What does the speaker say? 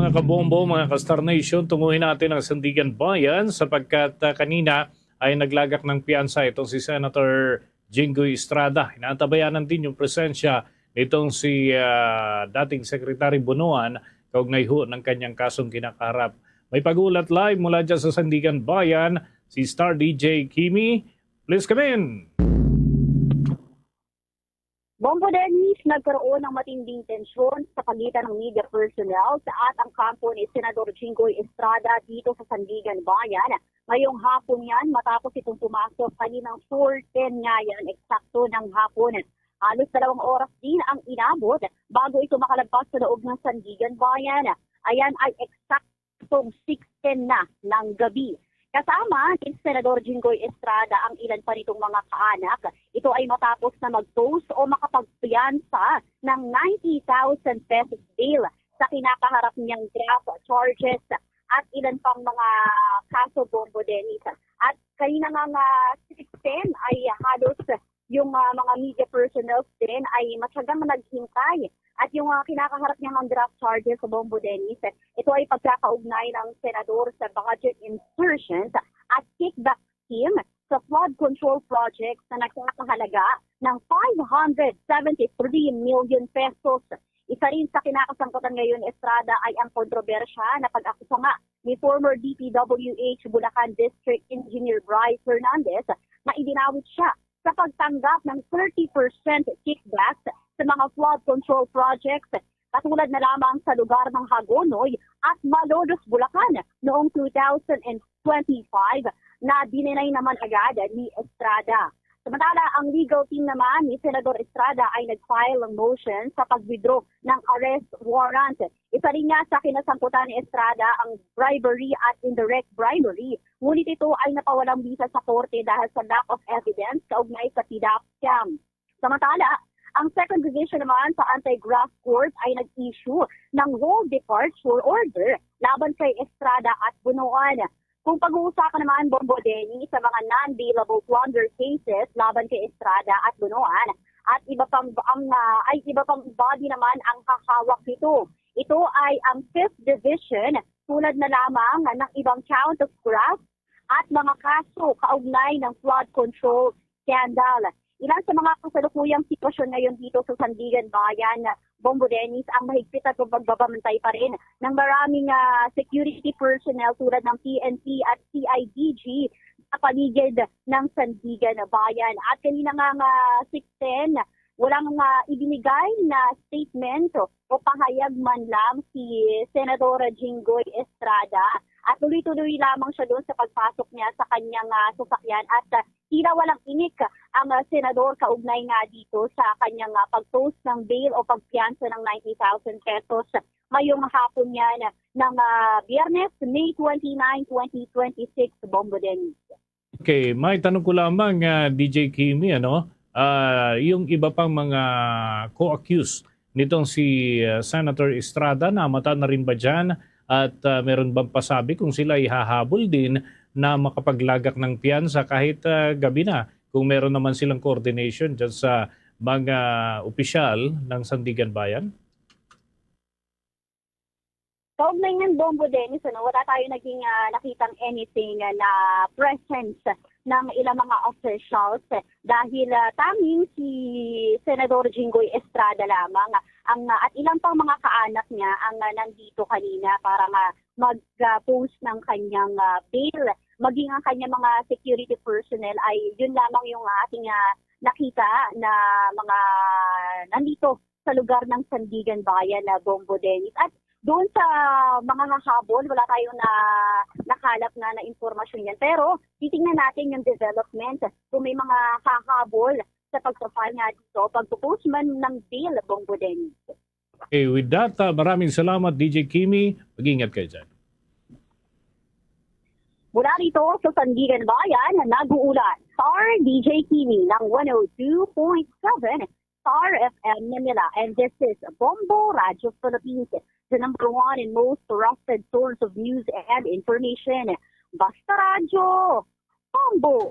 mga kabombo, mga ka-Star Nation, tunguhin natin ang Sandigan Bayan sapagkat kanina ay naglagak ng piyansa itong si Senator Jinggoy Estrada. Inaantabayanan din yung presensya nitong si dating Secretary Bunuan kaugnay ho ng kanyang kasong kinakaharap. May pag-ulat live mula dyan sa Sandigan Bayan, si Star DJ Kimi. Please come in! Bombo Dennis, nagkaroon ng matinding tensyon sa pagitan ng media personnel at ang kampo ni Senador Jinggoy Estrada dito sa Sandigan Bayan. Ngayong hapon yan, matapos itong pumasok kaninang 4:10 nga yan, eksakto ng hapon. Halos 2 oras din ang inabot bago ito makalabas sa loob ng Sandigan Bayan. Ayan ay eksaktong 6:10 na ng gabi. Kasama ni Senador Jinggoy Estrada ang ilan pa nitong mga kaanak. Ito ay matapos na mag-post o makapagpiyansa ng 90,000 pesos bail sa kinakaharap niyang draft charges at ilan pang mga kaso, Bombo Dennis. At kanina nga 6:10 ay halos yung mga media personnel din ay matyagang naghintay. At yung kinakaharap niya ng draft charges sa Bombo Dennis, ito ay pagkakaugnay ng senador sa budget insertions at kickback scheme sa flood control projects na nagkakahalaga ng 573 million pesos. Isa rin sa kinakasangkutan ngayon, Estrada, ay ang kontrobersya na pag-akusa nga ni former DPWH Bulacan District Engineer Bryce Hernandez na idinawit siya sa pagtanggap ng 30% kickbacks sa mga flood control projects katulad na lamang sa lugar ng Hagonoy at Malolos, Bulacan noong 2025 na dininay naman agad ni Estrada. Samantala, ang legal team naman ni Senador Estrada ay nag-file ng motion sa pag-withdraw ng arrest warrant. Isa rin nga sa kinasangkutan ni Estrada ang bribery at indirect bribery. Ngunit ito ay napawalang bisa sa korte dahil sa lack of evidence kaugnay sa PDAP scam. Samantala, ang second division naman sa anti-graft court ay nag-issue ng whole departure order laban kay Estrada at Bunuan. Kung pag-uusapan naman, Bombo Denny, sa mga non-bailable plunder cases laban kay Estrada at Bunuan at iba pang body naman ang hahawak nito. Ito ay ang 5th division tulad na lamang ng ibang count of graft at mga kaso kaugnay ng flood control scandal. Ilan sa mga kasalukuyang sitwasyon ngayon dito sa Sandigan Bayan, Bombo Dennis, ang mahigpit at pagbabantay pa rin ng maraming security personnel tulad ng PNP at CIDG sa paligid ng Sandigan Bayan. At kanina nga 6:10, walang ibinigay na statement o pahayag man lang si Senador Jinggoy Estrada. At tuloy-tuloy lamang siya doon sa pagpasok niya sa kanyang sasakyan at tila walang inik ang senador kaugnay nga dito sa kanyang pag-post ng bail o pagpiyansa ng 90,000 pesos ngayong hapon yan ng Biyernes, May 29, 2026, Bombo Dennis. Okay, may tanong ko lamang DJ Kimi, yung iba pang mga co-accused nitong si Senator Estrada, namata na rin ba dyan? At meron bang pasabi kung sila ihahabol din na makapaglagak ng piyansa kahit gabi na kung meron naman silang coordination dyan sa mga opisyal ng Sandigan Bayan? Kaugnay ng Bombo Dennis, wala tayo naging nakitang anything na presence ng ilang mga officials dahil tanging si Senador Jinggoy Estrada lamang at ilang pang mga kaanak niya ang nandito kanina para mag-post ng kanyang bail. Maging ang kanyang mga security personnel ay yun lamang yung ating nakita na mga nandito sa lugar ng Sandigan Bayan na Bombo Dennis. At doon sa mga hahabol, wala tayong nakalap na impormasyon yan. Pero titingnan natin yung development kung may mga hahabol sa pagpapal nga dito, pagpupost man ng bail, Bombo Dennis. Okay, with that, maraming salamat DJ Kimi. Mag-ingat kayo dyan. Mula rito sa Sandigan Bayan, nag-uulat Star DJ Kimi ng 102.7 Star FM Manila. And this is Bombo Radio Philippines, the #1 and most trusted source of news and information. Basta Radio, Bombo!